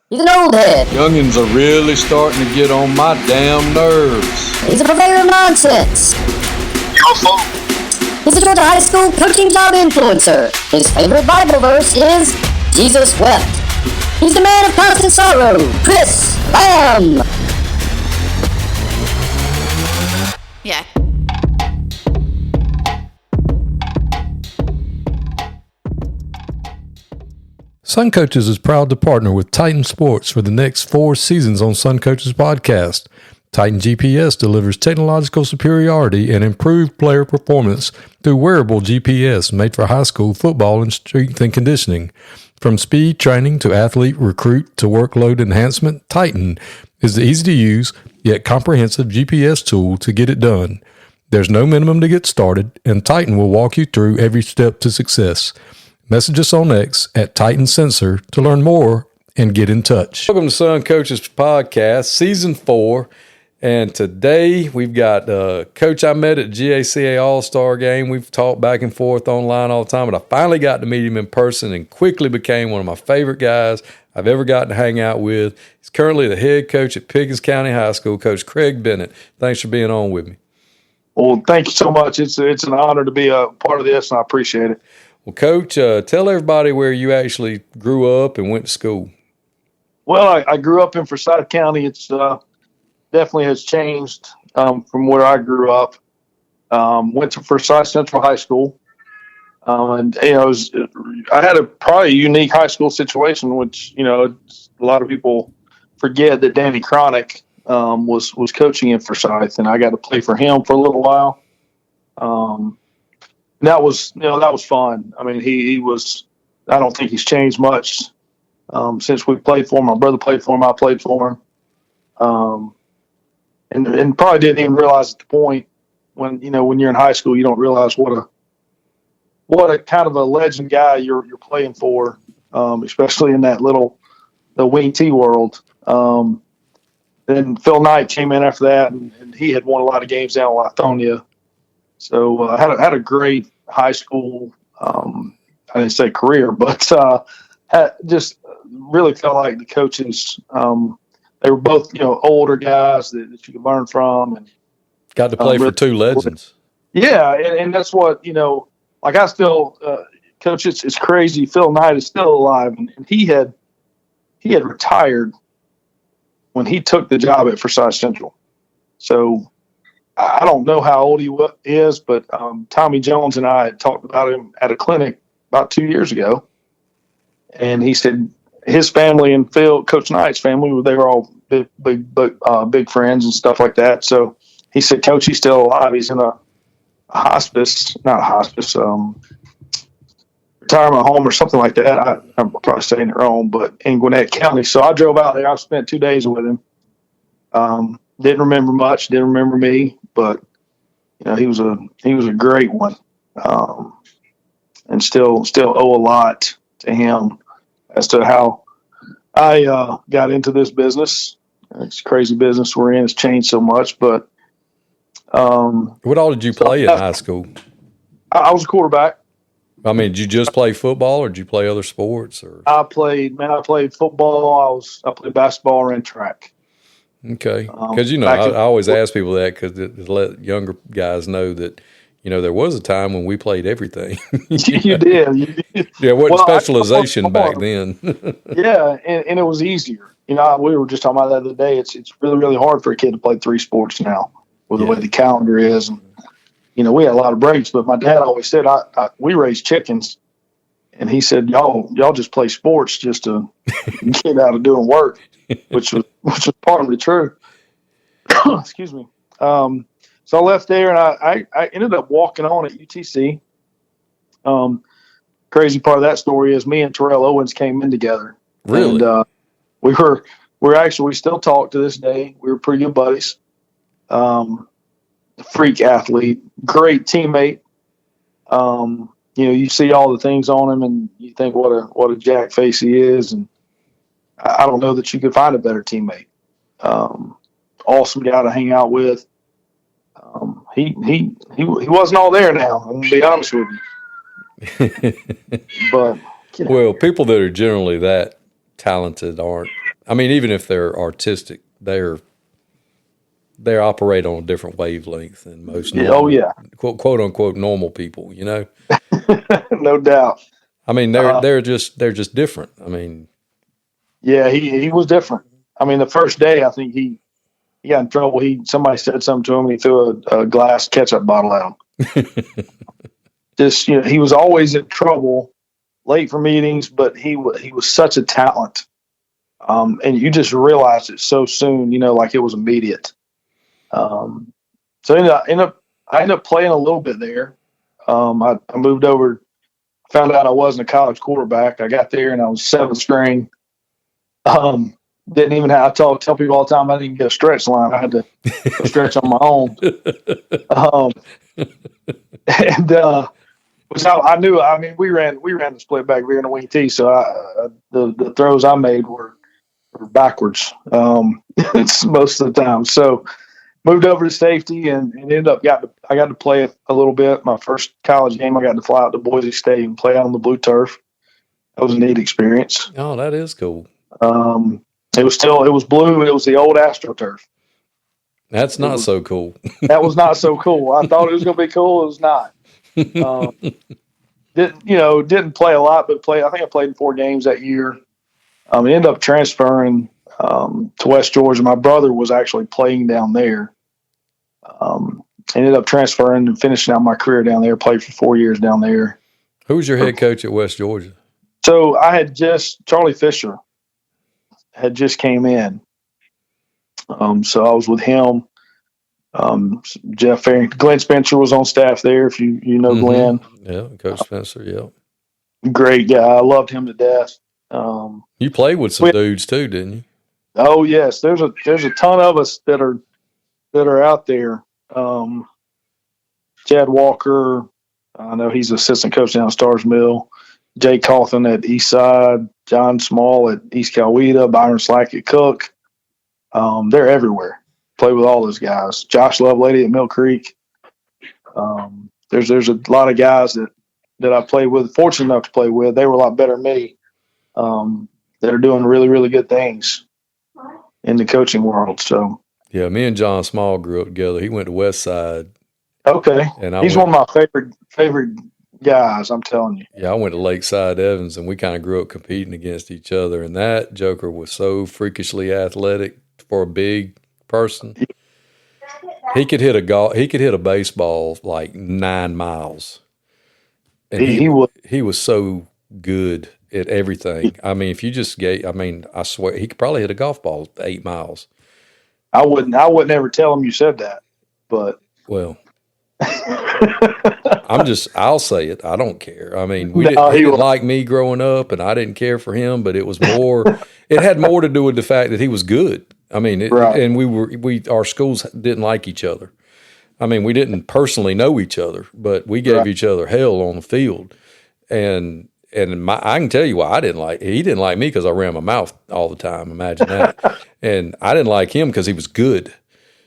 He's an old head. Youngins are really starting to get on my damn nerves. He's a purveyor of nonsense. He's a Georgia high school coaching job influencer. His favorite Bible verse is, Jesus wept. He's the man of constant sorrow, Chris Lamb. Yeah. Sun Coaches is proud to partner with Titan Sports for the next 4 seasons on Sun Coaches podcast. Titan GPS delivers technological superiority and improved player performance through wearable GPS made for high school football and strength and conditioning. From speed training to athlete recruit to workload enhancement, Titan is the easy-to-use yet comprehensive GPS tool to get it done. There's no minimum to get started, and Titan will walk you through every step to success. Message us on X at Titan Sensor to learn more and get in touch. Welcome to Sun Coaches Podcast, Season 4. And today we've got Coach I met at GACA All-Star Game. We've talked back and forth online all the time, but I finally got to meet him in person and quickly became one of my favorite guys I've ever gotten to hang out with. He's currently the head coach at Pickens County High School, Coach Coach Bennett. Thanks for being on with me. Well, thank you so much. It's an honor to be a part of this, and I appreciate it. Well, Coach, tell everybody where you actually grew up and went to school. Well, I grew up in Forsyth County. It's definitely has changed from where I grew up. Went to Forsyth Central High School, and I had probably a unique high school situation, which a lot of people forget that Danny Cronick was coaching in Forsyth, and I got to play for him for a little while. That was fun. I mean, he was. I don't think he's changed much since we played for him. My brother played for him. I played for him. And probably didn't even realize at the point when you're in high school, you don't realize what a kind of a legend guy you're playing for, especially in that the wing T world. Then Phil Knight came in after that, and he had won a lot of games down in Lithonia. So I had a great high school. I didn't say career, but just really felt like the coaches. They were both, older guys that you could learn from, and got to play for two legends. Yeah, and that's what like I still, Coach. It's crazy. Phil Knight is still alive, and he had retired when he took the job at Forsyth Central. So I don't know how old he is, but Tommy Jones and I had talked about him at a clinic about 2 years ago, and he said his family and Coach Knight's family, they were all big friends and stuff like that. So he said, Coach, he's still alive. He's in a not a hospice, retirement home or something like that. I'm probably saying it wrong, but in Gwinnett County. So I drove out there. I spent 2 days with him. Didn't remember much. Didn't remember me, but he was a great one, and still owe a lot to him as to how I got into this business. It's a crazy business we're in. It's changed so much, but what all did you play in high school? I was a quarterback. I mean, did you just play football, or did you play other sports? Or I played football. I played basketball and track. Okay, because I always ask people that because to let younger guys know that there was a time when we played everything. You did. Yeah, it wasn't specialization back then. Yeah, and it was easier. We were just talking about that the other day. It's really, really hard for a kid to play 3 sports now with the way the calendar is. And, we had a lot of breaks, but my dad always said, we raised chickens. And he said, y'all just play sports just to get out of doing work, which was partly true. Excuse me. So I left there, and I ended up walking on at UTC. Crazy part of that story is me and Terrell Owens came in together. Really? And we still talk to this day. We were pretty good buddies. Freak athlete, great teammate. You see all the things on him, and you think what a jack face he is. And I don't know that you could find a better teammate. Awesome guy to hang out with. He wasn't all there now. I'm gonna be honest with you. But well, people that are generally that talented aren't I mean, even if they're artistic, they operate on a different wavelength than most normal, quote unquote normal people, you know? No doubt. I mean, they're just different. I mean, yeah, he was different. I mean, the first day, I think he got in trouble. Somebody said something to him, and he threw a glass ketchup bottle at him. Just, he was always in trouble, late for meetings, but he was such a talent. And you just realized it so soon, like it was immediate. So I ended up playing a little bit there. I moved over, found out I wasn't a college quarterback. I got there and I was 7th string. Didn't even have, I tell people all the time I didn't get a stretch line. I had to go stretch on my own. Which I knew. I mean, we ran the split back rear and the wing T, so the throws I made were backwards. It's most of the time. So moved over to safety and ended up I got to play a little bit. My first college game, I got to fly out to Boise State and play on the blue turf. That was a neat experience. Oh, that is cool. It was blue. It was the old AstroTurf. That's not so cool. That was not so cool. I thought it was going to be cool. It was not. Didn't play a lot, but I think I played in 4 games that year. I ended up transferring to West Georgia. My brother was actually playing down there. Ended up transferring and finishing out my career down there. Played for 4 years down there. Who was your head coach at West Georgia? So Charlie Fisher had just came in. So I was with him. Jeff Farrington, Glenn Spencer was on staff there. If you know Glenn, yeah, Coach Spencer, yeah, great guy. I loved him to death. You played with some dudes too, didn't you? Oh yes, there's a ton of us that are out there. Chad Walker, I know he's assistant coach down at Stars Mill. Jay Cawthon at Eastside, John Small at East Coweta, Byron Slack at Cook. They're everywhere. Play with all those guys. Josh Lovelady at Mill Creek. There's a lot of guys that I played with, fortunate enough to play with. They were a lot better than me, that are doing really, really good things in the coaching world. So yeah, me and John Small grew up together. He went to West Side. Okay. And he's one of my favorite guys, I'm telling you. Yeah, I went to Lakeside Evans, and we kind of grew up competing against each other. And that joker was so freakishly athletic for a big person. He could hit a baseball like 9 miles. And he was so good at everything. I mean, if you just I swear he could probably hit a golf ball 8 miles. I wouldn't ever tell him you said that, but well, I'll say it. I don't care. I mean, he didn't like me growing up, and I didn't care for him, but it was more, it had more to do with the fact that he was good. I mean, and our schools didn't like each other. I mean, we didn't personally know each other, but we gave each other hell on the field. And I can tell you why he didn't like me because I ran my mouth all the time. Imagine that. And I didn't like him because he was good.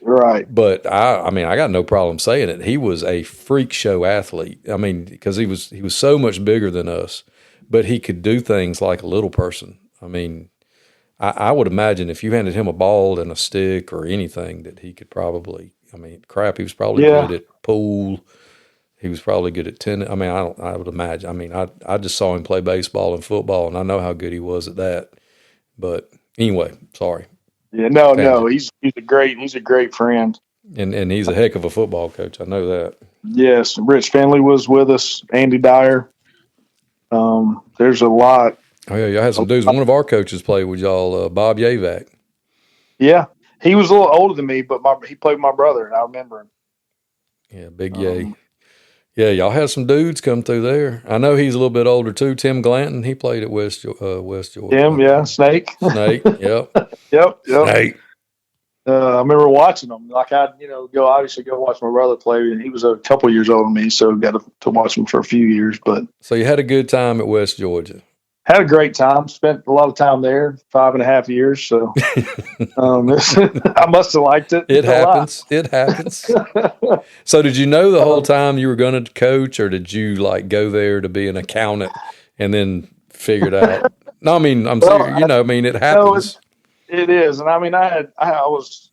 Right. But I mean, I got no problem saying it. He was a freak show athlete. I mean, because he was so much bigger than us, but he could do things like a little person. I mean, I would imagine if you handed him a ball and a stick or anything that he could probably, he was probably good at pool. He was probably good at tennis. I mean, I would imagine. I mean, I just saw him play baseball and football, and I know how good he was at that. But anyway, sorry. Yeah, no, he's a great friend. And he's a heck of a football coach. I know that. Yes, Rich Finley was with us. Andy Dyer. There's a lot. Oh yeah, y'all had some dudes. One of our coaches played with y'all, Bob Yavac. Yeah, he was a little older than me, but he played with my brother, and I remember him. Yeah, Big Yay. Yeah, y'all had some dudes come through there. I know he's a little bit older too. Tim Glanton, he played at West Georgia. Tim, yeah, Snake. Yep. Yep. Snake. I remember watching him. Like I'd, go watch my brother play, and he was a couple years older than me, so got to watch him for a few years. But so you had a good time at West Georgia. Had a great time. Spent a lot of time there, 5.5 years. So I must have liked it. It happens. It happens. So did you know the whole time you were going to coach, or did you go there to be an accountant and then figure it out? No, I mean, I'm serious. It happens. It is. And I mean, I was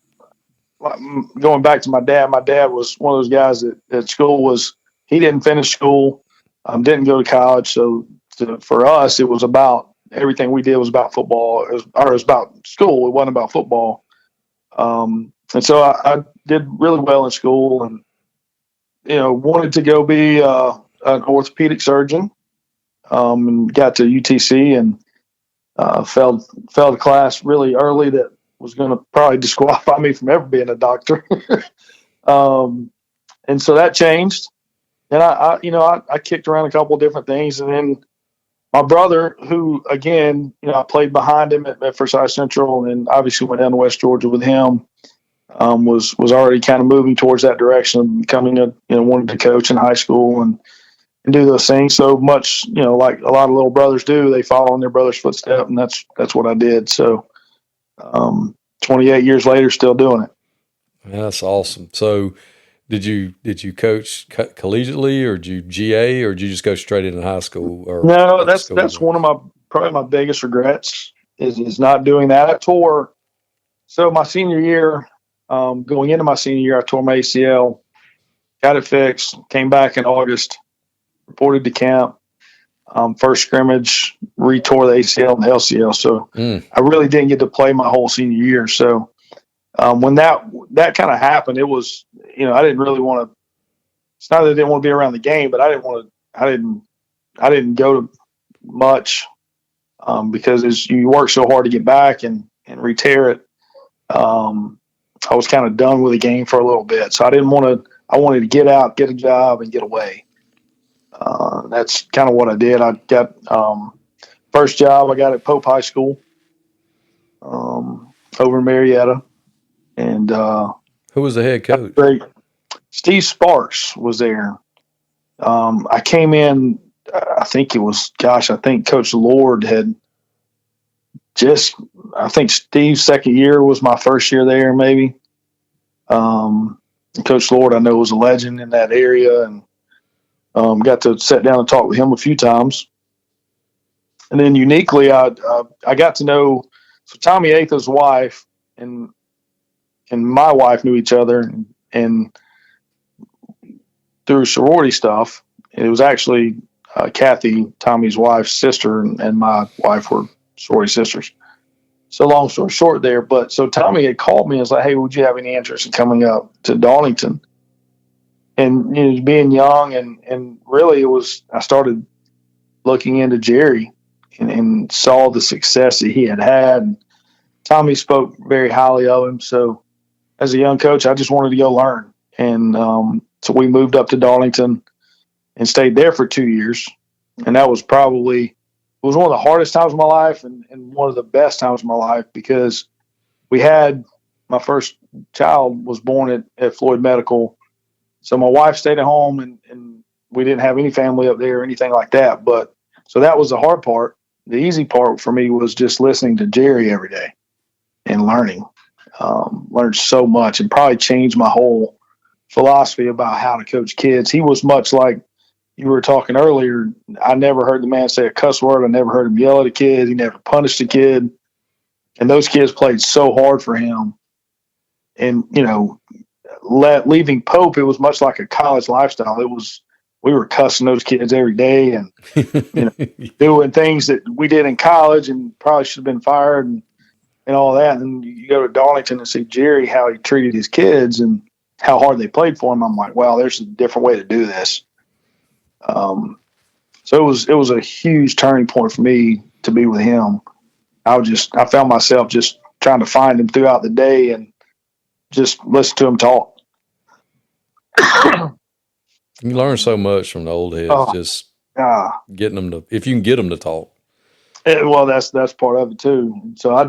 going back to my dad. My dad was one of those guys that at school he didn't finish school, didn't go to college. So for us, it was about everything we did was about football. It was about school. It wasn't about football. And so I did really well in school and, wanted to go be an orthopedic surgeon, and got to UTC and failed a class really early that was going to probably disqualify me from ever being a doctor. And so that changed. And I kicked around a couple of different things. And then my brother, who, again, I played behind him at Forsyth Central and obviously went down to West Georgia with him, was already kind of moving towards that direction of becoming wanted to coach in high school and do those things. So much, like a lot of little brothers do, they follow in their brother's footsteps, and that's what I did. So 28 years later, still doing it. That's awesome. So did you coach collegiately, or did you GA, or did you just go straight into high school? No, that's one of probably my biggest regrets is not doing that. I tore. So my senior year, going into my senior year, I tore my ACL, got it fixed, came back in August, reported to camp. First scrimmage, re-tore the ACL and the LCL. So I really didn't get to play my whole senior year. So when that kind of happened, it was, I didn't really want to. It's not that I didn't want to be around the game, but I didn't go to much because you work so hard to get back and re-tear it. I was kind of done with the game for a little bit, so I didn't want to. I wanted to get out, get a job, and get away. That's kind of what I did. I got first job I got at Pope High School over in Marietta, and who was the head coach? Great. Steve Sparks was there. I came in. I think Coach Lord had just. I think Steve's second year was my first year there, maybe. Coach Lord, I know, was a legend in that area, and got to sit down and talk with him a few times. And then uniquely, I got to know Tommy Atha's wife and my wife knew each other, and through sorority stuff. It was actually Kathy, Tommy's wife's sister, and my wife were sorority sisters. So long story short there. But so Tommy had called me and was like, hey, would you have any interest in coming up to Darlington? And being young and really I started looking into Jerry and saw the success that he had. And Tommy spoke very highly of him. So as a young coach, I just wanted to go learn. And so we moved up to Darlington and stayed there for 2 years. And that was it was one of the hardest times of my life and one of the best times of my life, because my first child was born at Floyd Medical. So my wife stayed at home and we didn't have any family up there or anything like that. But so that was the hard part. The easy part for me was just listening to Jerry every day and learning. Learned so much and probably changed my whole philosophy about how to coach kids. He was much like you were talking earlier. I never heard the man say a cuss word. I never heard him yell at a kid. He never punished a kid. And those kids played so hard for him. And, leaving Pope, it was much like a college lifestyle. We were cussing those kids every day and doing things that we did in college and probably should have been fired and all that. And you go to Darlington and see Jerry, how he treated his kids and how hard they played for him. I'm like, wow, there's a different way to do this. So it was a huge turning point for me to be with him. I found myself just trying to find him throughout the day and just listen to him talk. You learn so much from the old heads, getting them to, if you can get them to talk. Well, that's part of it too. So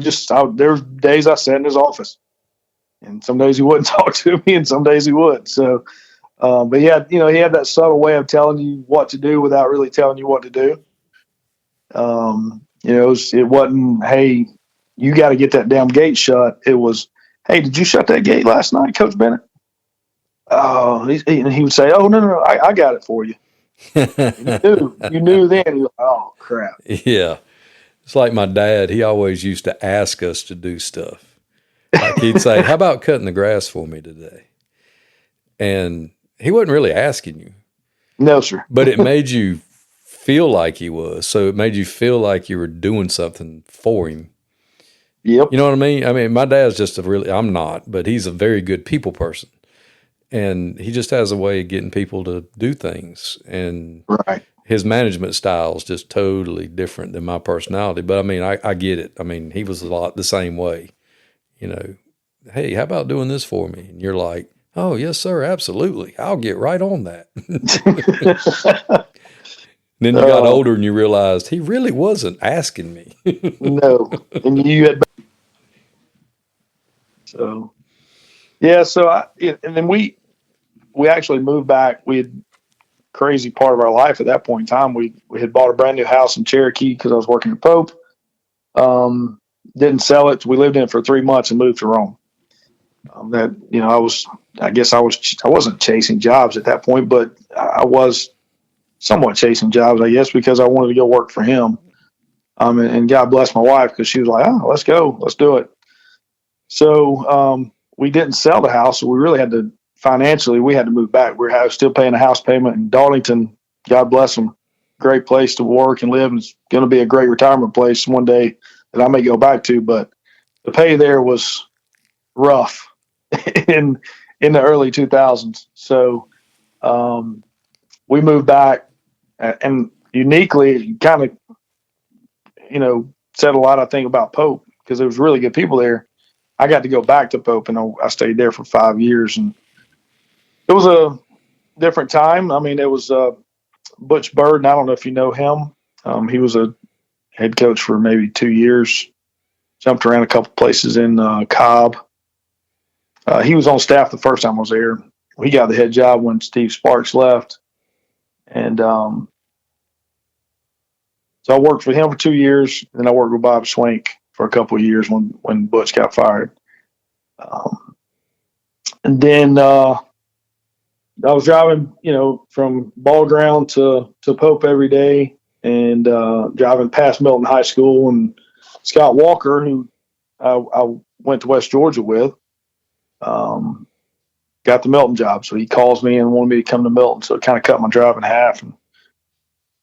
there's days I sat in his office, and some days he wouldn't talk to me, and some days he would. So, but yeah, he had that subtle way of telling you what to do without really telling you what to do. It wasn't, hey, you got to get that damn gate shut. It was, hey, did you shut that gate last night, Coach Bennett? Oh, he would say, oh, no, I got it for you. You knew then. You're like, oh, crap. Yeah. It's like my dad. He always used to ask us to do stuff. Like he'd say, "How about cutting the grass for me today?" And he wasn't really asking you. No, sir. But it made you feel like he was. So it made you feel like you were doing something for him. Yep. You know what I mean? I mean, my dad's just I'm not, but he's a very good people person. And he just has a way of getting people to do things. And right. His management style is just totally different than my personality. But I mean, I get it. I mean, he was a lot the same way. You know, hey, how about doing this for me? And you're like, oh, yes, sir, absolutely. I'll get right on that. Then you got older and you realized he really wasn't asking me. No. And you had. So, yeah, and then we actually moved back. We had crazy part of our life at that point in time. We had bought a brand new house in Cherokee because I was working at Pope. Didn't sell it. We lived in it for 3 months and moved to Rome. I wasn't chasing jobs at that point, but I was somewhat chasing jobs, I guess, because I wanted to go work for him. And God bless my wife because she was like, "Oh, let's go, let's do it." So we didn't sell the house, so we really had to financially. We had to move back. We were still paying a house payment in Darlington. God bless them, great place to work and live, and it's going to be a great retirement place one day that I may go back to. But the pay there was rough in the early 2000s. So we moved back, and uniquely, kind of, said a lot, I think, about Pope because there was really good people there. I got to go back to Pope, and I stayed there for 5 years, and it was a different time. I mean, it was Butch Bird, and I don't know if you know him. He was a head coach for maybe 2 years, jumped around a couple places in Cobb. He was on staff the first time I was there. He got the head job when Steve Sparks left. And so I worked for him for 2 years. Then I worked with Bob Swank for a couple of years when Butch got fired. And then I was driving, from ball ground to Pope every day, and driving past Milton High School. And Scott Walker, who I went to West Georgia with, got the Milton job. So he calls me and wanted me to come to Milton. So it kind of cut my drive in half. And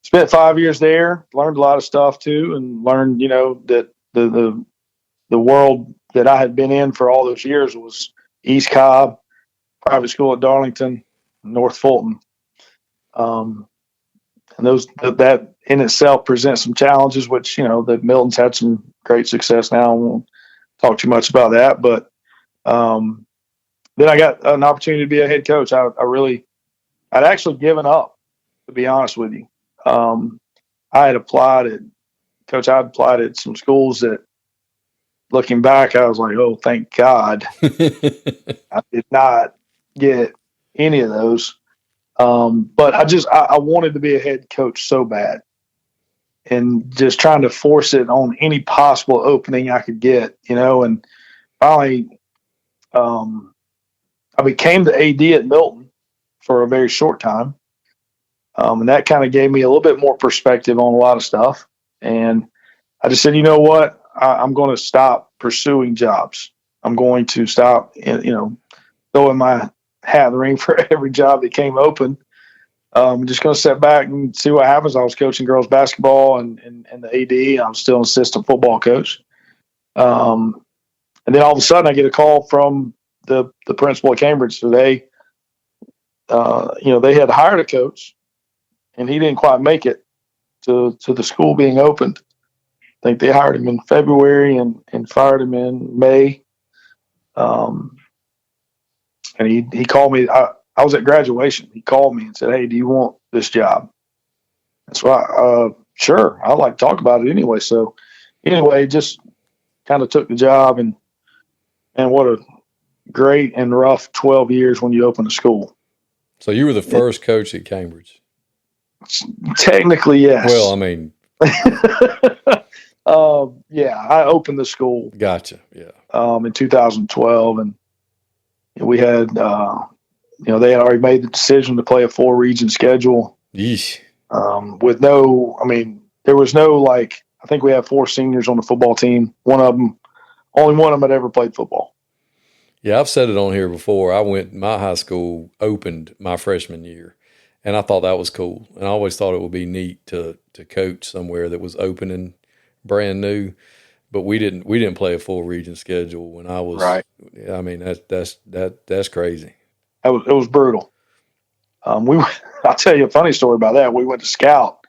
spent 5 years there, learned a lot of stuff too, and learned, that the world that I had been in for all those years was East Cobb, private school at Darlington, North Fulton. And that in itself presents some challenges, which, that Milton's had some great success now. I won't talk too much about that, but then I got an opportunity to be a head coach. I'd actually given up, to be honest with you. I had applied at some schools that, looking back, I was like, oh, thank God I did not get any of those. But I wanted to be a head coach so bad, and just trying to force it on any possible opening I could get, and finally, I became the AD at Milton for a very short time. And that kind of gave me a little bit more perspective on a lot of stuff. And I just said, you know what? I'm going to stop pursuing jobs. I'm going to stop, throwing my hat in the ring for every job that came open. I'm just going to sit back and see what happens. I was coaching girls basketball and the AD. I'm still an assistant football coach. And then all of a sudden I get a call from the principal at Cambridge. So they had hired a coach, and he didn't quite make it to the school being opened. I think they hired him in February and fired him in May. And he called me. I was at graduation. He called me and said, "Hey, do you want this job?" And so sure, I'd like to talk about it anyway. So anyway, just kind of took the job, and what a great and rough 12 years when you open a school. So you were the first coach at Cambridge? Technically, yes. Well, I mean. Yeah, I opened the school. Gotcha, yeah. In 2012, and we had, they had already made the decision to play a 4-region schedule. Yeesh. There was no, I I think we have 4 seniors on the football team. Only one of them had ever played football. Yeah, I've said it on here before. My high school opened my freshman year, and I thought that was cool. And I always thought it would be neat to coach somewhere that was opening brand new. But we didn't play a full region schedule when I was right. I mean, that's crazy. It was brutal. I'll tell you a funny story about that. We went to scout.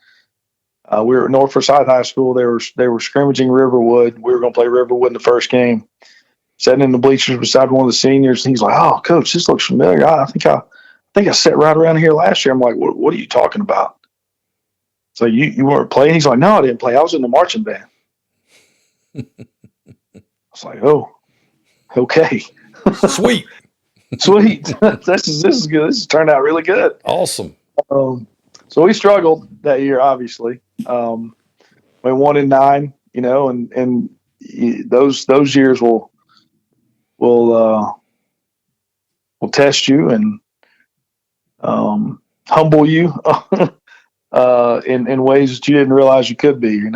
We were at North Forsyth High School. They were scrimmaging Riverwood. We were going to play Riverwood in the first game. Sitting in the bleachers beside one of the seniors, and he's like, "Oh, coach, this looks familiar. I think I sat right around here last year." I'm like, "What are you talking about?" So you weren't playing? He's like, "No, I didn't play. I was in the marching band." I was like, "Oh, okay, Sweet, sweet. This is good. This has turned out really good. Awesome." So we struggled that year, obviously. We 1-9, and those years will test you and humble you in ways that you didn't realize you could be, and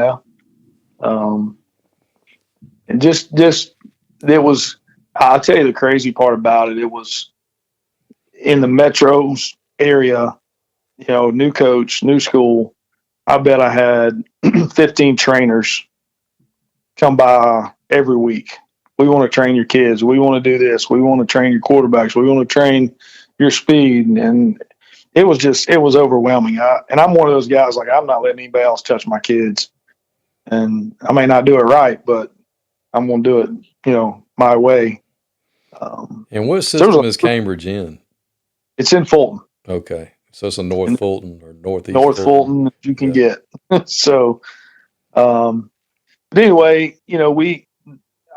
just it was. I'll tell you the crazy part about it. It was in the metros area, new coach, new school. I bet I had 15 trainers come by every week. We want to train your kids. We want to do this. We want to train your quarterbacks. We want to train your speed. And it was overwhelming. And I'm one of those guys, like, I'm not letting anybody else touch my kids. And I may not do it right, but I'm going to do it, my way. And what system is Cambridge in? It's in Fulton. Okay. So it's a North Fulton or Northeast North Fulton that you can get. So, but anyway,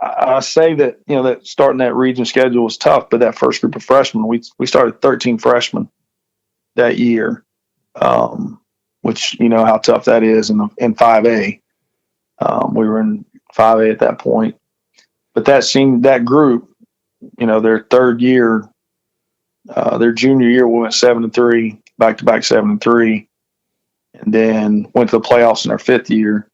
I say that, that starting that region schedule was tough, but that first group of freshmen, we started 13 freshmen that year, which, how tough that is in 5A. We were in 5A at that point, but that group, their third year, their junior year, we went 7-3, back-to-back 7-3, and then went to the playoffs in our fifth year.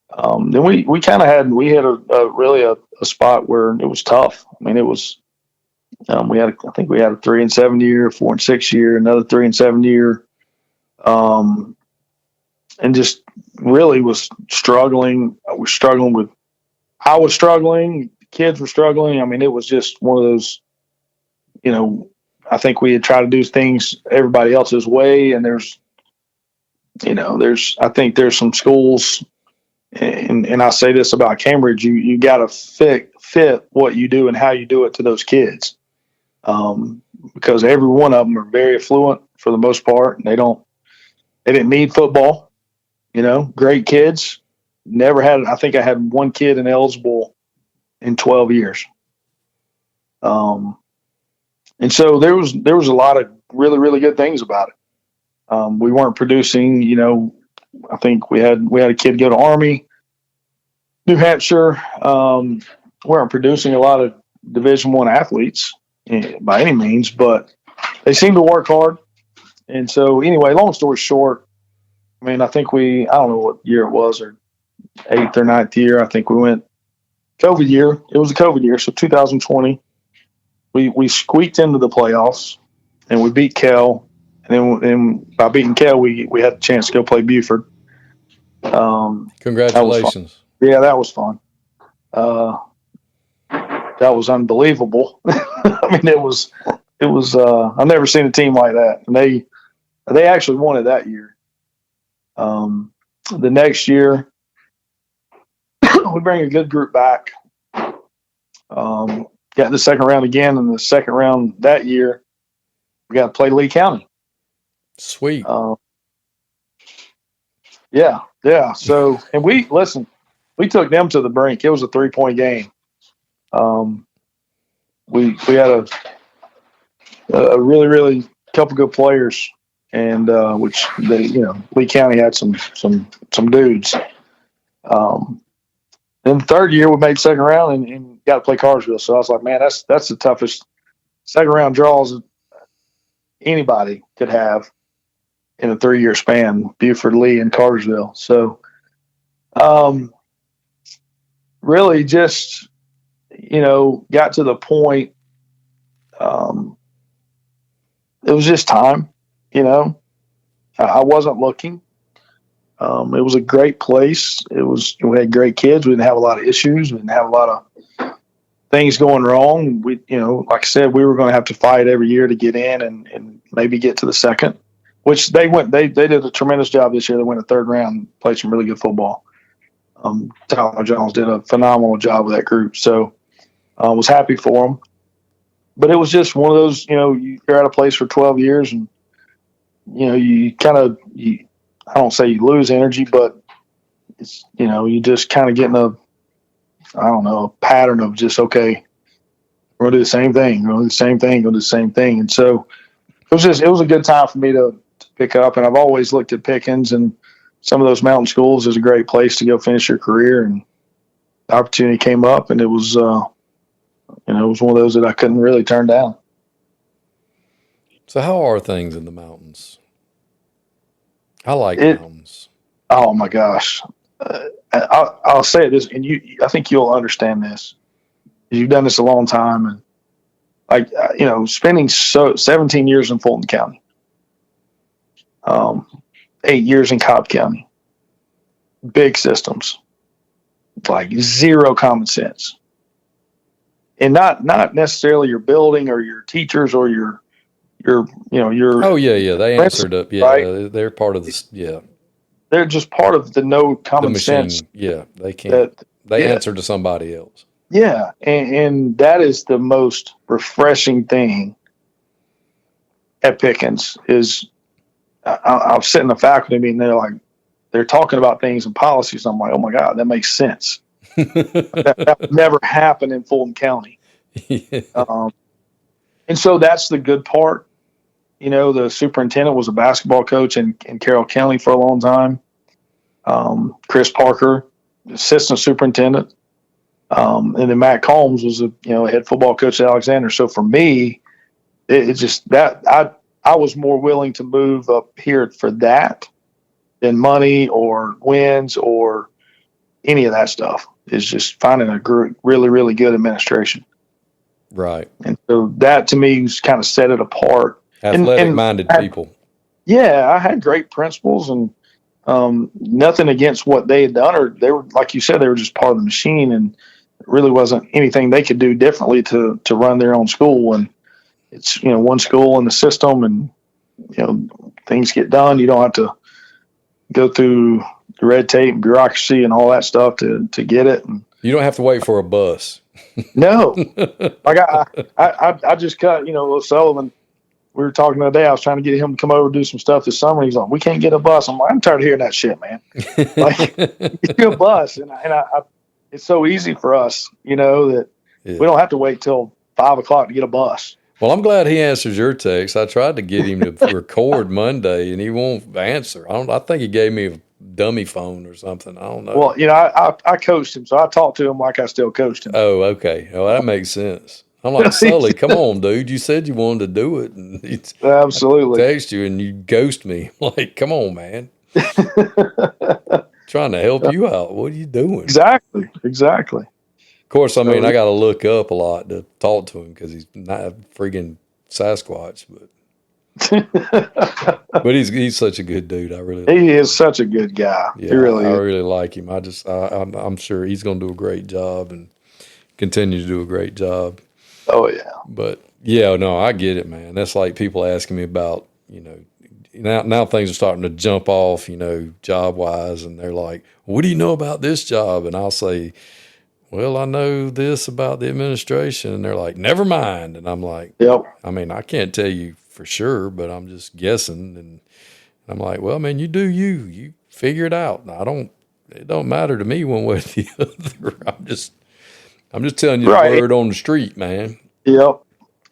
Then we hit a spot where it was tough. I mean, it was, I think we had a 3-7 year, 4-6 year, another 3-7 year. And just really was struggling. I was struggling, the kids were struggling. I mean, it was just one of those, I think we had tried to do things everybody else's way. And I think there's some schools, and I say this about Cambridge, you got to fit what you do and how you do it to those kids. Because every one of them are very affluent for the most part, and they didn't need football, great kids. I think I had one kid ineligible in 12 years. And so there was a lot of really, really good things about it. We weren't producing, I think we had a kid go to Army, New Hampshire. Weren't producing a lot of Division I athletes by any means, but they seemed to work hard. And so anyway, long story short, I mean, I think I don't know what year it was, or 8th or 9th year. I think we went COVID year. It was a COVID year. So 2020, we squeaked into the playoffs and we beat Kell. And then by beating Kell, we had a chance to go play Buford. Congratulations. That was fun. That was unbelievable. I mean, it was, I've never seen a team like that. And they actually won it that year. The next year, we bring a good group back. Got in the second round again. And the second round that year, we got to play Lee County. Sweet. Yeah. So, and we took them to the brink. It was a 3-point game. We had a really, really couple good players, and which Lee County had some dudes. Then the third year we made second round and got to play Cartersville. So I was like, man, that's the toughest second round draws anybody could have in a 3-year span, Buford, Lee, and Cartersville. So Really just, got to the point. It was just time, I wasn't looking. It was a great place. We had great kids. We didn't have a lot of issues. We didn't have a lot of things going wrong. We, like I said, we were going to have to fight every year to get in and maybe get to the second, which they did a tremendous job this year. They went a third round, played some really good football. Tyler Jones did a phenomenal job with that group. So I was happy for them. But it was just one of those, you're at a place for 12 years and, you kind of, I don't say you lose energy, but it's, you just kind of get in a pattern of just, okay, we're going to do the same thing. We're going to do the same thing. We're going to do the same thing. And so it was a good time for me to pick up. And I've always looked at Pickens and some of those mountain schools as a great place to go finish your career. And the opportunity came up and it was, it was one of those that I couldn't really turn down. So how are things in the mountains? I like mountains. Oh my gosh. I'll say this, and I think you'll understand this. You've done this a long time, and spending 17 years in Fulton County, 8 years in Cobb County, big systems, like zero common sense, and not necessarily your building or your teachers or your. Oh yeah. They answered up. Yeah, right? They're part of this. Yeah, they're just part of the no common sense. Yeah, they can't. They answer to somebody else. Yeah, and that is the most refreshing thing at Pickens is I'm sitting in the faculty meeting. They're talking about things and policies. I'm like, oh my God, that makes sense. that would never happen in Fulton County. Yeah. And so that's the good part. The superintendent was a basketball coach in Carroll County for a long time. Chris Parker, assistant superintendent. And then Matt Combs was a head football coach at Alexander. So for me, it's just that I was more willing to move up here for that than money or wins or any of that stuff. It's just finding a really, really good administration. Right. And so that to me kind of set it apart. Athletic-minded people. Yeah, I had great principals and nothing against what they had done, or they were, like you said, they were just part of the machine, and it really wasn't anything they could do differently to run their own school. And it's one school in the system, and things get done. You don't have to go through the red tape and bureaucracy and all that stuff to get it. And you don't have to wait for a bus. No, like I just cut. Sullivan. We were talking the other day. I was trying to get him to come over and do some stuff this summer. He's like, "We can't get a bus." I'm like, "I'm tired of hearing that shit, man. Like, get you a bus." And I it's so easy for us, that we don't have to wait till 5 o'clock to get a bus. Well, I'm glad he answers your text. I tried to get him to record Monday, and he won't answer. I think he gave me a dummy phone or something. I don't know. Well, I coached him, so I talked to him like I still coached him. Oh, okay. Well, that makes sense. I'm like, Sully, come on, dude. You said you wanted to do it. And absolutely. I text you and you ghost me. Like, come on, man. Trying to help you out. What are you doing? Exactly. Of course, I mean, I got to look up a lot to talk to him because he's not a freaking Sasquatch. But he's such a good dude. He is such a good guy. Yeah, he really I is. really like him. I'm sure he's going to do a great job and continue to do a great job. Oh, yeah. But, yeah, no, I get it, man. That's like people asking me about, now things are starting to jump off, job-wise, and they're like, what do you know about this job? And I'll say, well, I know this about the administration. And they're like, never mind. And I'm like, yep. I mean, I can't tell you for sure, but I'm just guessing. And I'm like, well, man, you do you figure it out. It don't matter to me one way or the other. I'm just telling you the word on the street, man. Yep.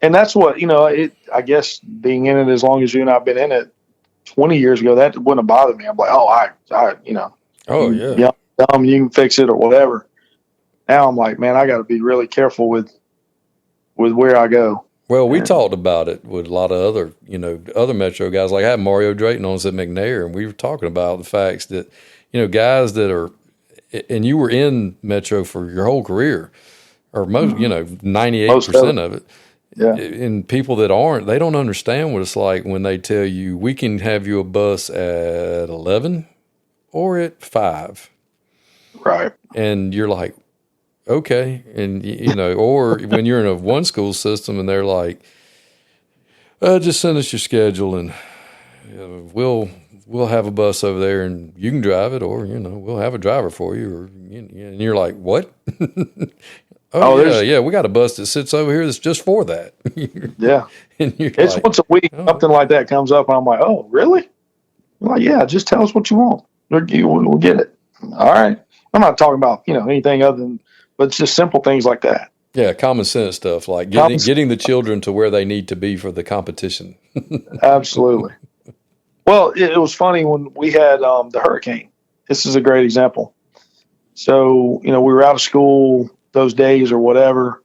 And that's what, I guess being in it as long as you and I have been in it 20 years ago, that wouldn't have bothered me. I'm like, oh, yeah. Dumb, you can fix it or whatever. Now I'm like, man, I got to be really careful with where I go. Well, we talked about it with a lot of other Metro guys. Like I had Mario Drayton on us at McNair, and we were talking about the facts that, guys that are and you were in Metro for your whole career, or most, 98% of it. Yeah. And people that aren't, they don't understand what it's like when they tell you, we can have you a bus at 11 or at 5. Right. And you're like, okay. And, or when you're in a one school system and they're like, just send us your schedule and we'll have a bus over there and you can drive it, or, we'll have a driver for you. Or, and you're like, what? Yeah, we got a bus that sits over here that's just for that. Yeah. And it's like, once a week, something like that comes up, and I'm like, oh, really? I'm like, yeah, just tell us what you want. We'll get it. All right. I'm not talking about, anything other than, but it's just simple things like that. Yeah, common sense stuff, like getting the children to where they need to be for the competition. Absolutely. Well, it was funny when we had the hurricane. This is a great example. So, we were out of school those days or whatever,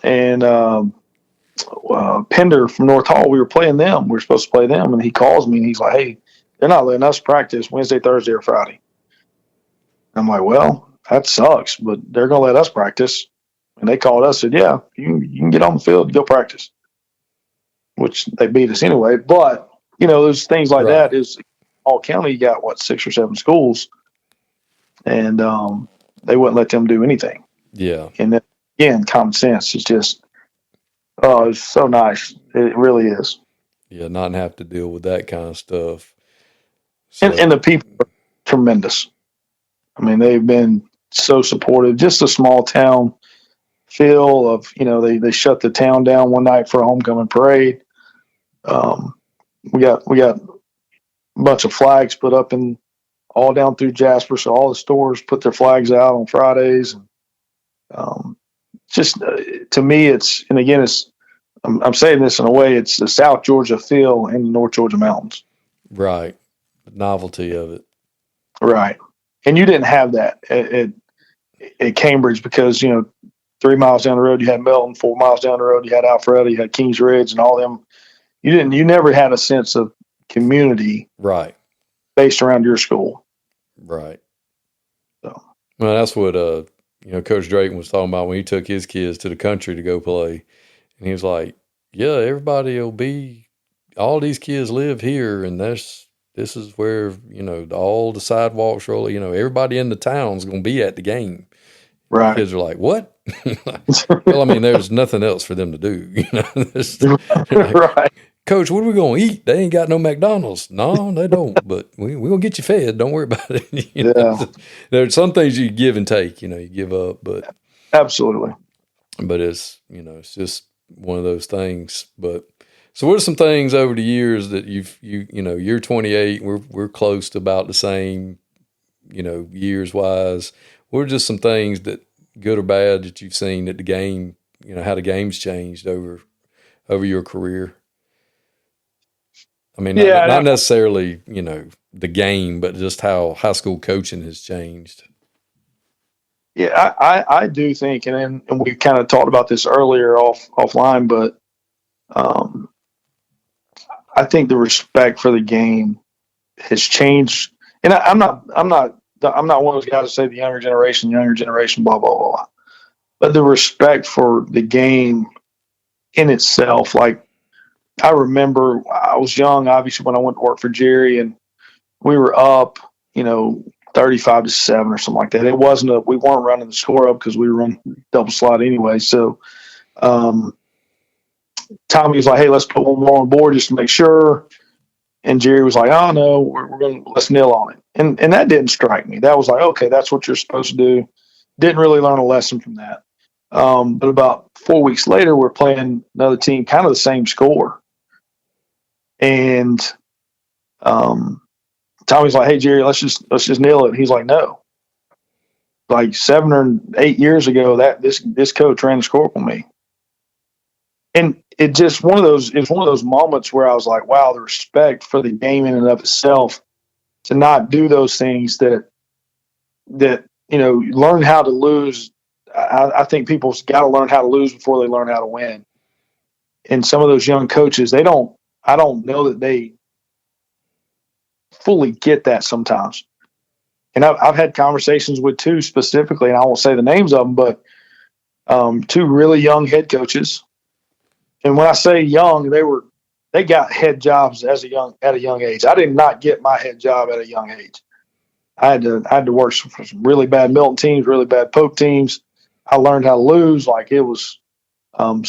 and Pender from North Hall, we were playing them. We were supposed to play them, and he calls me and he's like, hey, they're not letting us practice Wednesday, Thursday, or Friday. I'm like, well, that sucks, but they're going to let us practice. And they called us and said, yeah, you can get on the field and go practice, which they beat us anyway. But, there's things like that. Is all county, you got, 6 or 7 schools, and they wouldn't let them do anything. Yeah. And then, again, common sense is just, it's so nice. It really is. Yeah, not have to deal with that kind of stuff. So. And the people are tremendous. I mean, they've been so supportive. Just a small town feel of, they shut the town down one night for a homecoming parade. We got a bunch of flags put up in all down through Jasper, so all the stores put their flags out on Fridays. Just to me, I'm saying this in a way, it's the South Georgia feel in the North Georgia mountains. Right. The novelty of it. Right. And you didn't have that at Cambridge because, 3 miles down the road, you had Melton, 4 miles down the road, you had Alpharetta, you had Kings Ridge and all them. You never had a sense of community. Right. Based around your school. Right. So. Well, that's what, Coach Drayton was talking about when he took his kids to the country to go play. And he was like, yeah, everybody will be, all these kids live here, and this is where, all the sidewalks roll, everybody in the town's going to be at the game. Right. The kids are like, what? Well, I mean, there's nothing else for them to do. Right. Coach, what are we going to eat? They ain't got no McDonald's. No, they don't, but we're going to get you fed. Don't worry about it. Yeah. There's some things you give and take, you give up, but. Absolutely. But it's, it's just one of those things. But so what are some things over the years that you're 28, we're close to about the same, years wise. What are just some things that, good or bad, that you've seen that the game, how the game's changed over your career? I mean, not necessarily, the game, but just how high school coaching has changed. Yeah, I do think, and we kind of talked about this earlier offline, but I think the respect for the game has changed. And I'm not one of those guys to say the younger generation, blah, blah, blah. But the respect for the game in itself, like I remember I was young, obviously, when I went to work for Jerry, and we were up, 35-7 or something like that. We weren't running the score up because we were running double slot anyway. So Tommy was like, hey, let's put one more on board just to make sure. And Jerry was like, oh, no, let's kneel on it. And that didn't strike me. That was like, okay, that's what you're supposed to do. Didn't really learn a lesson from that. But about 4 weeks later, we're playing another team, kind of the same score. And Tommy's like, hey, Jerry, let's just kneel it. And he's like, no. Like 7 or 8 years ago, this coach ran the score for me. And it just one of those moments where I was like, wow, the respect for the game in and of itself, to not do those things that learn how to lose. I think people's got to learn how to lose before they learn how to win. And some of those young coaches, I don't know that they fully get that sometimes. and I've had conversations with two specifically, and I won't say the names of them, but two really young head coaches. And when I say young, they got head jobs at a young age. I did not get my head job at a young age. I had to work for some really bad Milton teams, really bad Pope teams. I learned how to lose. Like it was, I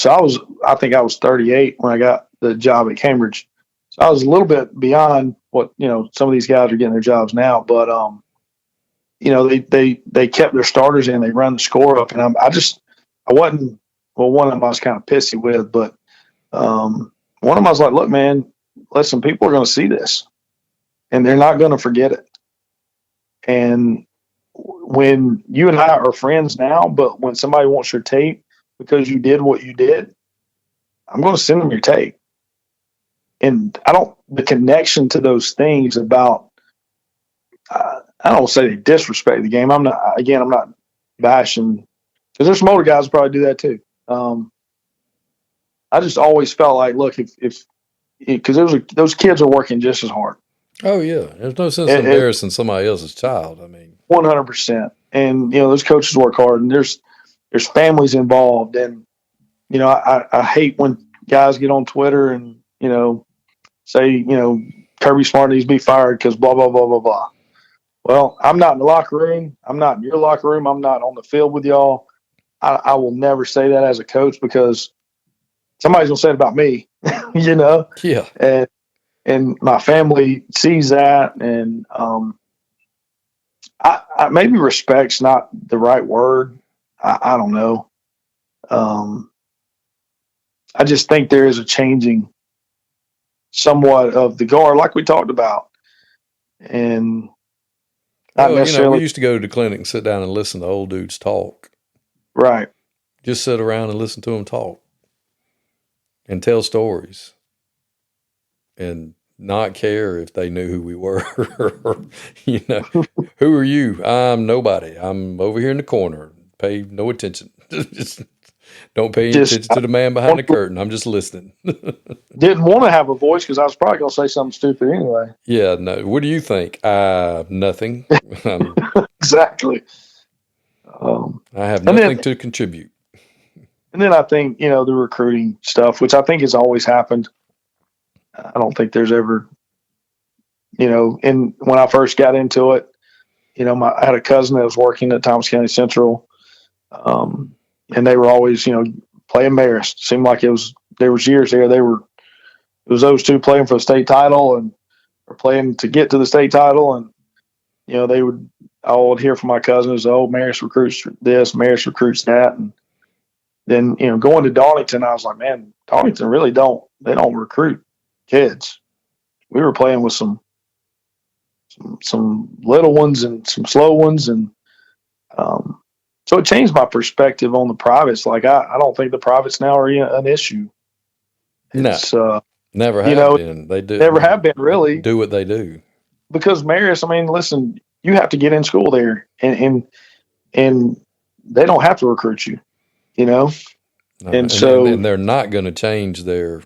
think I was 38 when I got the job at Cambridge. So I was a little bit beyond what, some of these guys are getting their jobs now, but, they kept their starters in, they run the score up, and I wasn't, well, one of them I was kind of pissy with, but, one of them I was like, look, man, listen, people are going to see this and they're not going to forget it. And when you and I are friends now, but when somebody wants your tape because you did what you did, I'm going to send them your tape. And the connection to those things about, I don't say they disrespect the game. I'm not bashing, because there's some older guys who probably do that too. I just always felt like, look, because those kids are working just as hard. Oh yeah, there's no sense in embarrassing somebody else's child. I mean, 100%. And those coaches work hard, and there's families involved. And I hate when guys get on Twitter and say Kirby Smart needs to be fired because blah blah blah blah blah. Well, I'm not in the locker room. I'm not in your locker room. I'm not on the field with y'all. I will never say that as a coach, because somebody's gonna say it about me. Yeah. And my family sees that, and I maybe respect's not the right word. I don't know. I just think there is a changing somewhat of the guard, like we talked about, and not necessarily. We used to go to the clinic and sit down and listen to old dudes talk. Right. Just sit around and listen to them talk and tell stories, and not care if they knew who we were. Who are you? I'm nobody. I'm over here in the corner. Pay no attention. Just don't pay any attention to the man behind the curtain. I'm just listening. Didn't want to have a voice because I was probably going to say something stupid anyway. Yeah, no. What do you think? Nothing. Exactly. I have nothing to contribute. And then I think, the recruiting stuff, which I think has always happened. I don't think there's ever, and when I first got into it, I had a cousin that was working at Thomas County Central, and they were always, playing Marist. Seemed like there was years there. It was those two playing for the state title or playing to get to the state title. And, I would hear from my cousins, Marist recruits this, Marist recruits that. And then, going to Darlington, I was like, man, Darlington really don't recruit kids. We were playing with some little ones and some slow ones, and so it changed my perspective on the privates. Like I don't think the privates now are an issue. It's, never have been. They do never have been, really. Do what they do because Marist. I mean, listen, you have to get in school there, and they don't have to recruit you. And they're not going to change their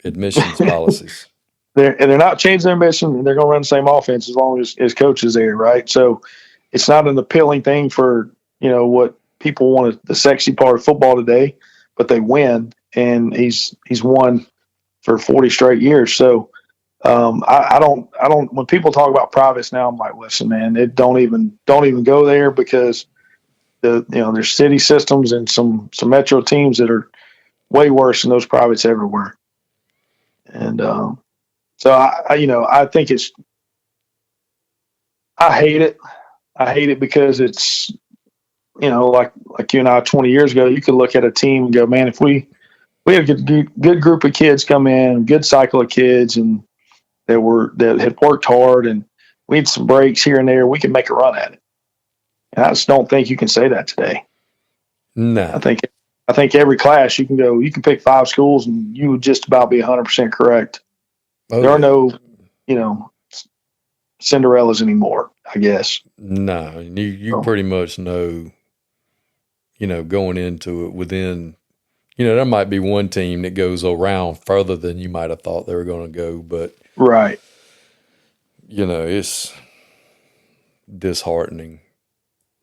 admissions policies. They're not changing their admission, and they're going to run the same offense as long as coach is there, right? So it's not an appealing thing for what people want, the sexy part of football today, but they win, and he's won for 40 straight years. So I don't. When people talk about privates now, I'm like, listen, man, don't even go there, because there's city systems and some metro teams that are way worse than those privates everywhere. And so I think I hate it. I hate it because it's, like you and I 20 years ago, you could look at a team and go, man, if we had a good group of kids come in, good cycle of kids, and that had worked hard, and we had some breaks here and there, we can make a run at it. And I just don't think you can say that today. No. I think every class you can pick 5 schools and you would just about be 100% correct. Okay. There are no, Cinderellas anymore, I guess. No, you pretty much know, going into it within, there might be one team that goes around further than you might have thought they were going to go, but right. It's disheartening.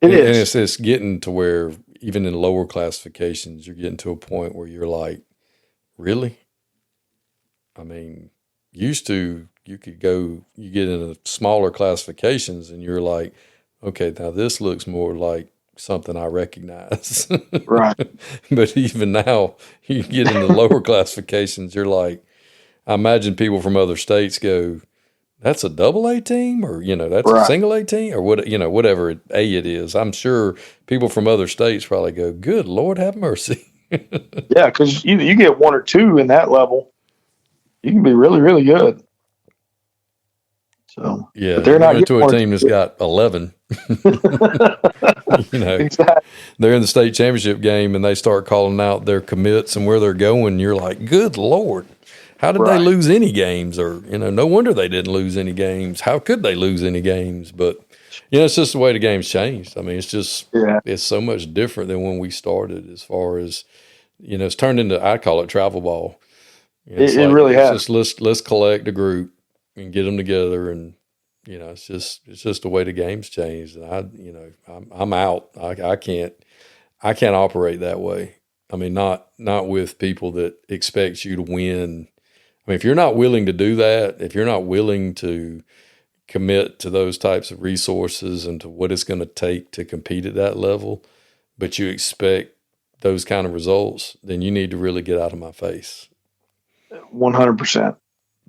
It And is. it's getting to where even in lower classifications, you're getting to a point where you're like, really? I mean, used to you could go, you get into smaller classifications and you're like, okay, now this looks more like something I recognize. Right. But even now, you get into lower classifications, you're like, I imagine people from other states go, that's a double A team, or that's a Right. single A team, or what, whatever it is. I'm sure people from other states probably go, good Lord, have mercy. Yeah, because you get one or two in that level, you can be really, really good. So Yeah, but they're you not run into getting a one or team that's two. got 11. Exactly. They're in the state championship game and they start calling out their commits and where they're going. You're like, good Lord, how did they Right. lose any games? Or, no wonder they didn't lose any games. How could they lose any games? But, it's just the way the game's changed. I mean, it's just, Yeah. it's so much different than when we started as far as, it's turned into, I call it travel ball. It really has. Just let's collect a group and get them together, and it's just the way the game's changed. And I'm out. I can't operate that way. I mean, not with people that expect you to win. I mean, if you're not willing to do that, if you're not willing to commit to those types of resources and to what it's going to take to compete at that level, but you expect those kind of results, then you need to really get out of my face. 100%.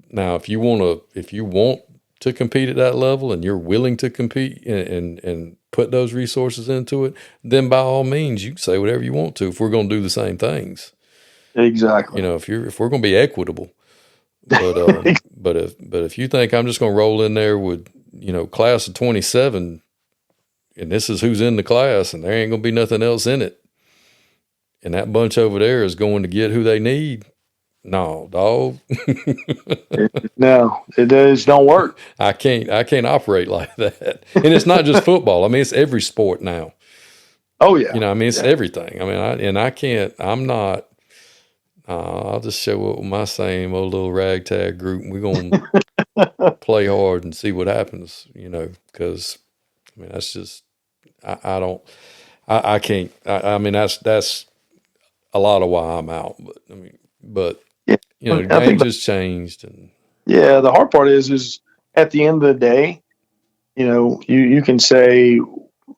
Now, if you want to compete at that level and you're willing to compete and put those resources into it, then by all means, you can say whatever you want to if we're going to do the same things. Exactly. If we're going to be equitable. But if you think I'm just going to roll in there with, class of 27 and this is who's in the class and there ain't going to be nothing else in it, and that bunch over there is going to get who they need, no, dog. No, it don't work. I can't operate like that. And it's not just football. I mean, it's every sport now. Oh yeah. It's everything. I mean, I'm not. I'll just show up with my same old little ragtag group. And we're gonna play hard and see what happens. Because I mean, that's just I can't. I mean, that's a lot of why I'm out. But the game just changed. And yeah, the hard part is at the end of the day, you can say,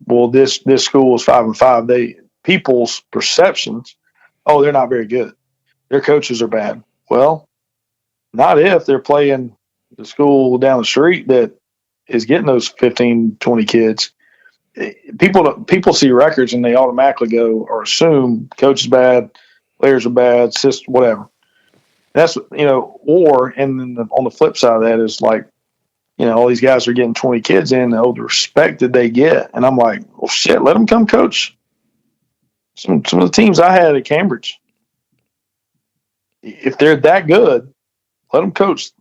well, this school is 5-5. People's perceptions, oh, they're not very good. Their coaches are bad. Well, not if they're playing the school down the street that is getting those 15, 20 kids. People see records and they automatically go or assume coach is bad, players are bad, system, whatever. That's, and then on the flip side of that is like, all these guys are getting 20 kids in, the respect that they get. And I'm like, well, shit, let them come coach some of the teams I had at Cambridge. If they're that good, let them coach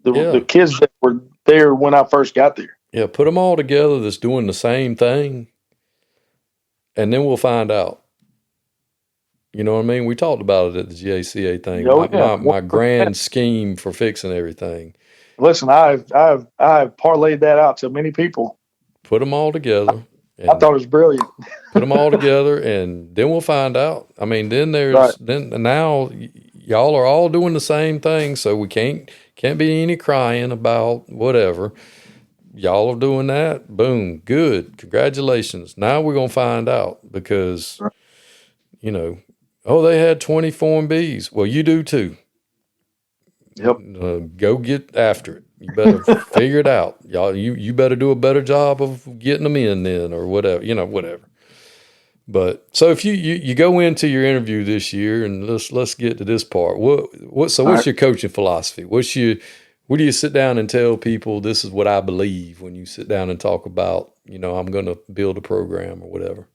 the kids that were there when I first got there. Yeah, put them all together that's doing the same thing, and then we'll find out. You know what I mean? We talked about it at the GACA thing. My grand scheme for fixing everything. Listen, I've parlayed that out to many people. Put them all together. I thought it was brilliant. Put them all together, and then we'll find out. I mean, then now y'all are all doing the same thing, so we can't be any crying about whatever. Y'all are doing that. Boom, good, congratulations. Now we're gonna find out because, they had 20 Form Bs. Well, you do too. Yep. Go get after it. You better figure it out, y'all. You better do a better job of getting them in then, or whatever. Whatever. But so if you go into your interview this year, and let's get to this part. What's your coaching philosophy? What do you sit down and tell people? This is what I believe when you sit down and talk about. I'm going to build a program or whatever.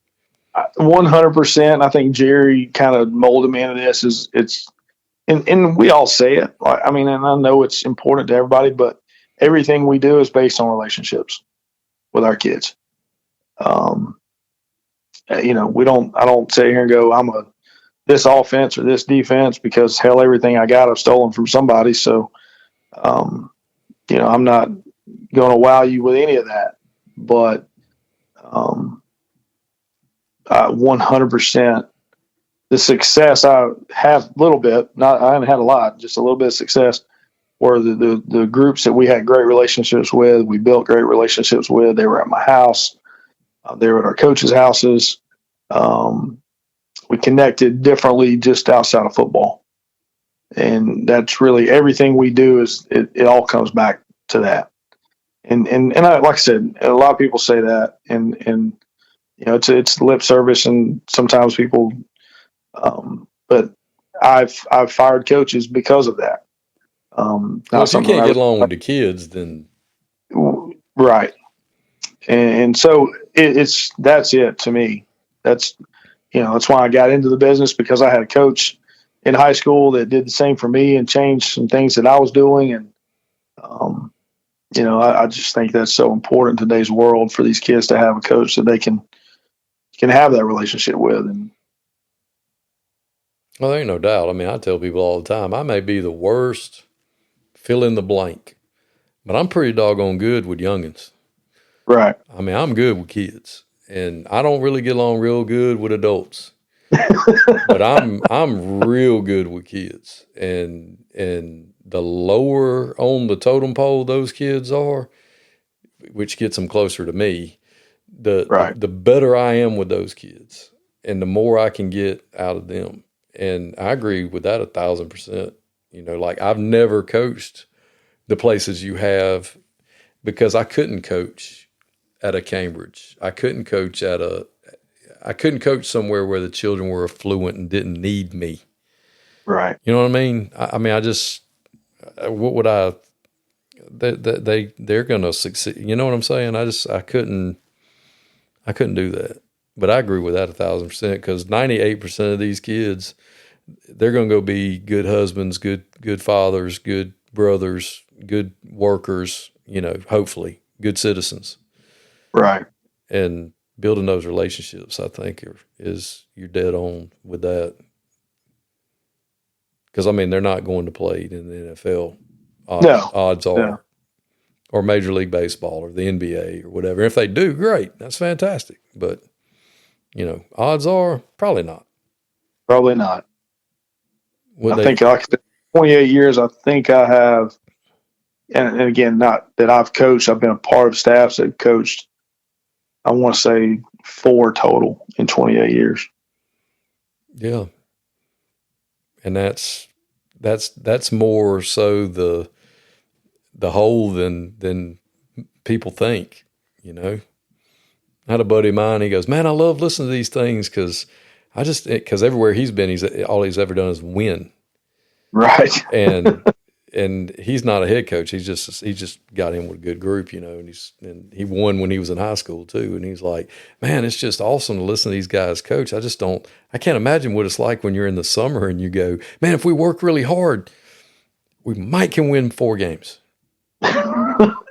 100%. I think Jerry kind of molded me into this. And we all say it. I mean, and I know it's important to everybody, but everything we do is based on relationships with our kids. I don't sit here and go, I'm this offense or this defense because hell, everything I got I've stolen from somebody. So, I'm not going to wow you with any of that. but 100%. The success I have a little bit, I haven't had a lot, just a little bit of success, were the groups that we had great relationships with, we built great relationships with. They were at my house. They were at our coaches' houses. We connected differently just outside of football. And that's really everything we do is it all comes back to that. And I, like I said, a lot of people say that, and you know, it's lip service, and sometimes people, but I've fired coaches because of that. Well, if you can't get along with the kids, then right. And so that's it to me. That's why I got into the business, because I had a coach in high school that did the same for me and changed some things that I was doing. And, I just think that's so important in today's world for these kids to have a coach that they can have that relationship with. And well, there ain't no doubt. I mean, I tell people all the time, I may be the worst, fill in the blank, but I'm pretty doggone good with youngins. Right. I mean, I'm good with kids, and I don't really get along real good with adults. But I'm real good with kids, and the lower on the totem pole those kids are, which gets them closer to me, the better I am with those kids, and the more I can get out of them. And I agree with that 1,000%. Like, I've never coached the places you have, because I couldn't coach at a Cambridge. I couldn't coach somewhere where the children were affluent and didn't need me. Right. You know what I mean? They're going to succeed. You know what I'm saying? I couldn't do that. But I agree with that 1,000%, because 98% of these kids, they're going to go be good husbands, good fathers, good brothers, good workers, hopefully good citizens. Right. And building those relationships, I think, you're dead on with that. Because, I mean, they're not going to play in the NFL. Odds are. No. Or Major League Baseball or the NBA or whatever. If they do, great. That's fantastic. But, odds are probably not. Probably not. I think, like 28 years, I think I have, and again, not that I've coached, I've been a part of staffs that coached, I want to say 4 total in 28 years. Yeah. And that's more so the whole than people think, I had a buddy of mine, he goes, man, I love listening to these things because everywhere he's been, all he's ever done is win. Right. And he's not a head coach. He just got in with a good group, and he won when he was in high school too. And he's like, man, it's just awesome to listen to these guys coach. I can't imagine what it's like when you're in the summer and you go, man, if we work really hard, we can win 4 games.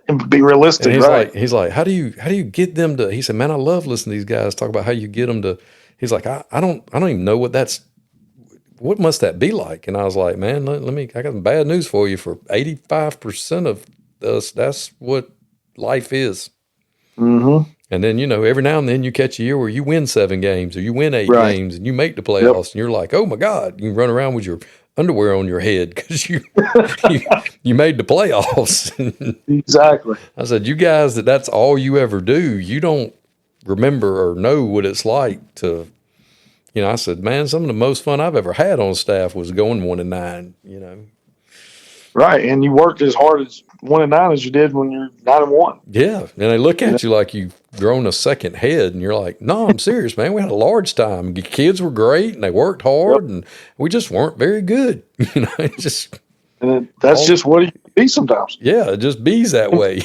And be realistic, and right? He's like, how do you get them to? He said, man, I love listening to these guys talk about how you get them to. He's like, I don't even know what must that be like? And I was like, man, I got some bad news for you. For 85% of us, that's what life is. Mm-hmm. And then, every now and then you catch a year where you win 7 games or you win 8 games and you make the playoffs. Yep. And you're like, oh my God, you can run around with your underwear on your head because you made the playoffs. Exactly. I said, you guys, that's all you ever do. You don't remember or know what it's like to, I said, man, some of the most fun I've ever had on staff was going 1-9, Right. And you worked as hard as 1-9 as you did when you're 9-1. Yeah. And they look at you like you've grown a second head, and you're like, no, I'm serious, man. We had a large time. The kids were great and they worked hard, and we just weren't very good. That's just what it be sometimes. Yeah. It just bees that way.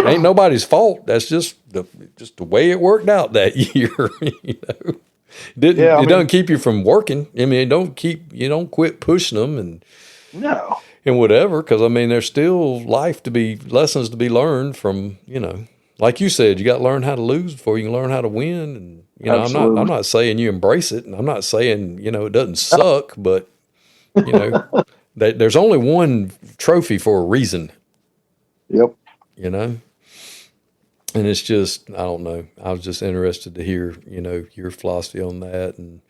Ain't nobody's fault. That's just the way it worked out that year. It doesn't keep you from working. I mean, you don't quit pushing them and whatever. Because there's still lessons to be learned from. Like you said, you got to learn how to lose before you can learn how to win. And I'm not saying you embrace it, and I'm not saying it doesn't suck, but there's only one trophy for a reason. Yep. You know? And it's just, I don't know. I was just interested to hear, your philosophy on that, and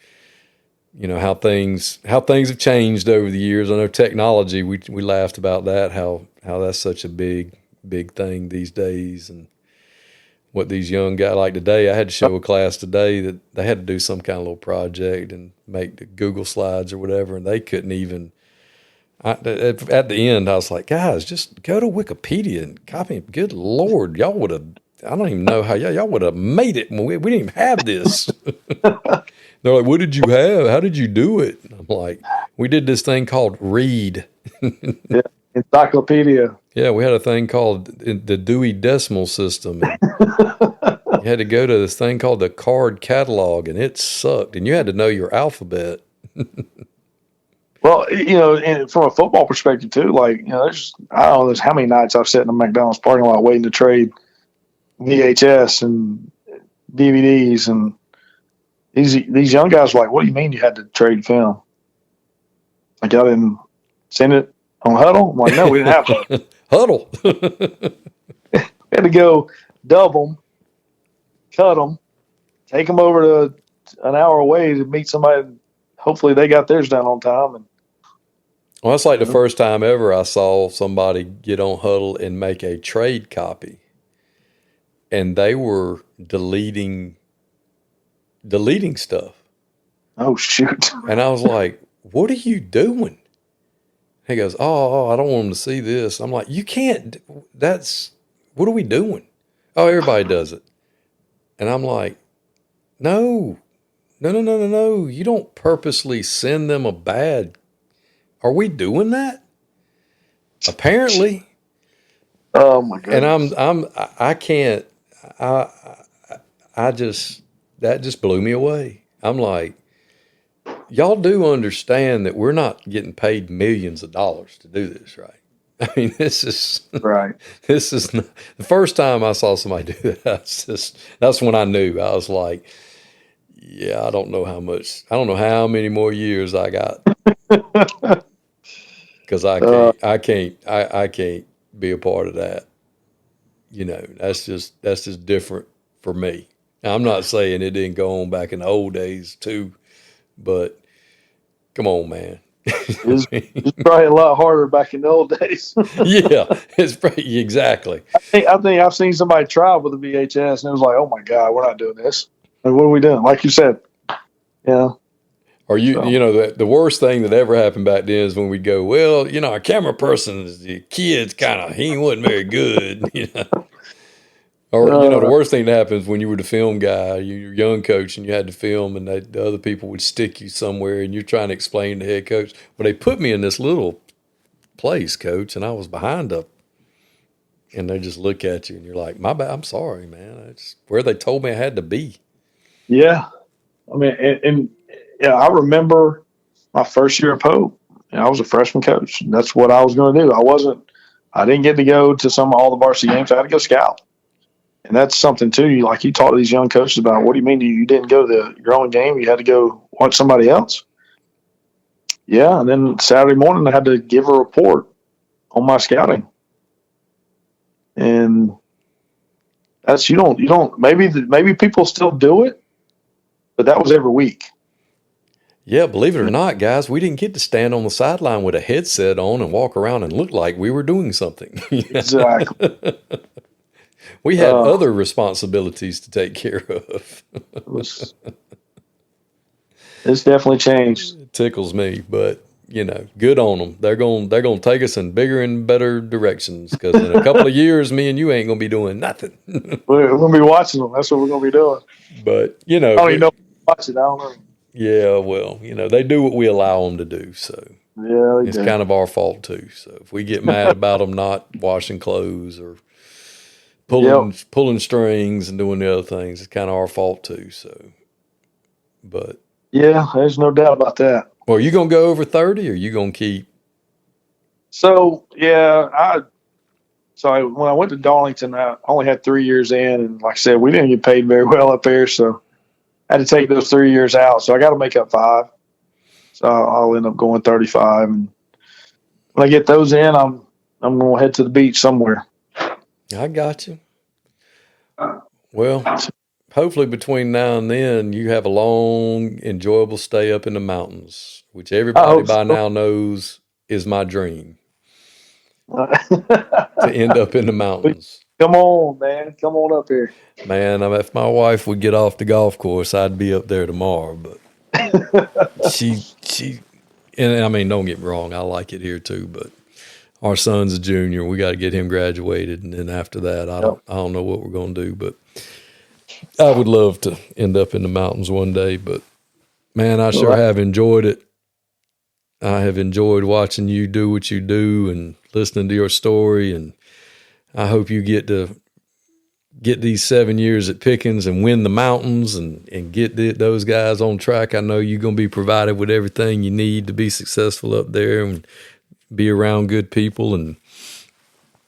how things have changed over the years. I know technology. We laughed about that. How that's such a big thing these days, and what these young guys like today. I had to show a class today that they had to do some kind of little project and make the Google slides or whatever, and they couldn't even. At the end, I was like, guys, just go to Wikipedia and copy. Good Lord, y'all would have. I don't even know how y'all would have made it when we didn't even have this. They're like, what did you have? How did you do it? And I'm like, we did this thing called Read. Yeah, encyclopedia. Yeah, we had a thing called the Dewey Decimal System. You had to go to this thing called the Card Catalog, and it sucked. And you had to know your alphabet. Well, and from a football perspective too, like, there's how many nights I've sat in a McDonald's parking lot waiting to trade VHS and DVDs, and these young guys are like, what do you mean you had to trade film? Like, I didn't send it on Huddle? I'm like, no, we didn't have to. Huddle. We had to go dub them, cut them, take them over to an hour away to meet somebody. Hopefully they got theirs done on time. And well, that's like the first time ever I saw somebody get on Huddle and make a trade copy. And they were deleting stuff. Oh, shoot. And I was like, what are you doing? He goes, oh, I don't want them to see this. I'm like, you can't, what are we doing? Oh, everybody does it. And I'm like, no. You don't purposely send them a bad. Are we doing that? Apparently. Oh my goodness. And I can't, that just blew me away. I'm like, y'all do understand that we're not getting paid millions of dollars to do this, right? I mean, this is right. This is not, the first time I saw somebody do that. That's when I knew. I was like, yeah, I don't know how many more years I got, because I can't be a part of that. That's just different for me. Now, I'm not saying it didn't go on back in the old days too, but come on, man. It's probably a lot harder back in the old days. Yeah, it's probably, exactly. I think I've seen somebody try with a VHS and it was like, oh my God, we're not doing this. Like, what are we doing? Like you said, yeah. Or the worst thing that ever happened back then is when we'd go, well, our camera person, the kid's he wasn't very good, Or, the worst thing that happens when you were the film guy, you're a young coach and you had to film, and the other people would stick you somewhere and you're trying to explain to the head coach. Well, they put me in this little place, coach, and I was behind up. And they just look at you and you're like, my bad, I'm sorry, man. It's where they told me I had to be. Yeah. I mean, and I remember my first year at Pope. I was a freshman coach. That's what I was going to do. I didn't get to go to all the varsity games. I had to go scout. And that's something too. You talk to these young coaches about, what do you mean you didn't go to your own game? You had to go watch somebody else? Yeah. And then Saturday morning I had to give a report on my scouting. And that's, maybe people still do it, but that was every week. Yeah, believe it or not, guys, we didn't get to stand on the sideline with a headset on and walk around and look like we were doing something. Exactly. We had other responsibilities to take care of. It's definitely changed. It tickles me, but good on them. They're going to take us in bigger and better directions, because in a couple of years, me and you ain't going to be doing nothing. We're going to be watching them. That's what we're going to be doing. But I don't even know if watch it. I don't know. Yeah, well, they do what we allow them to do, so yeah, it's kind of our fault too. So if we get mad about them not washing clothes or pulling strings and doing the other things, it's kind of our fault too. So, but yeah, there's no doubt about that. Well, are you gonna go over 30, or are you gonna keep? So yeah, when I went to Darlington, I only had 3 years in, and like I said, we didn't get paid very well up there, so I had to take those 3 years out. So I got to make up 5. So I'll end up going 35, and when I get those in, I'm going to head to the beach somewhere. I got you. Well, hopefully between now and then you have a long, enjoyable stay up in the mountains, which everybody by now knows is my dream. To end up in the mountains. Come on, man. Come on up here. Man, if my wife would get off the golf course, I'd be up there tomorrow. But she, and I mean, don't get me wrong, I like it here too. But our son's a junior. We got to get him graduated, and then after that, I don't know what we're going to do. But I would love to end up in the mountains one day. But man, I sure have enjoyed it. I have enjoyed watching you do what you do and listening to your story, and I hope you get these 7 years at Pickens and win the mountains and get those guys on track. I know you're going to be provided with everything you need to be successful up there and be around good people, and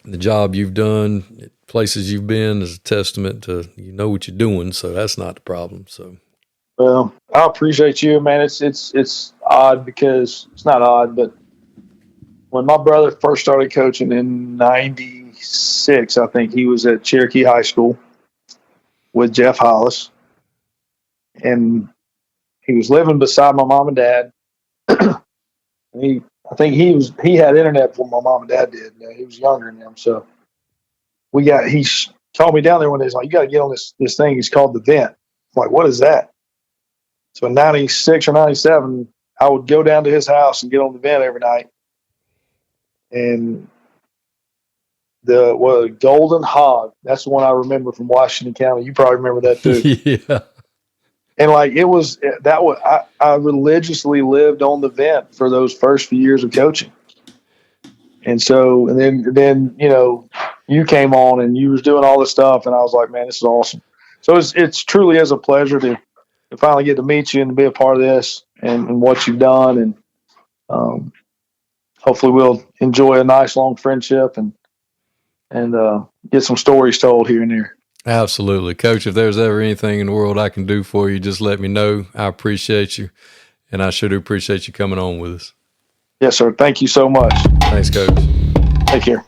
the job you've done, places you've been, is a testament to you know what you're doing, so that's not the problem. So. Well, I appreciate you, man. It's odd because it's not odd, but when my brother first started coaching in '96, I think he was at Cherokee High School with Jeff Hollis, and he was living beside my mom and dad. And I think he had internet before my mom and dad did. He was younger than them, so he called me down there one day. He's like, "You got to get on this thing. It's called the Vent." I'm like, "What is that?" So in '96 or '97, I would go down to his house and get on the Vent every night. And the Golden Hog, that's the one I remember from Washington County. You probably remember that too. Yeah. And like I religiously lived on the Vent for those first few years of coaching. And so, and then you came on and you was doing all this stuff, and I was like, man, this is awesome. So it's truly is a pleasure to finally get to meet you and be a part of this and what you've done. And hopefully we'll enjoy a nice long friendship and get some stories told here and there. Absolutely. Coach, if there's ever anything in the world I can do for you, just let me know. I appreciate you, and I sure do appreciate you coming on with us. Yes, sir. Thank you so much. Thanks, Coach. Take care.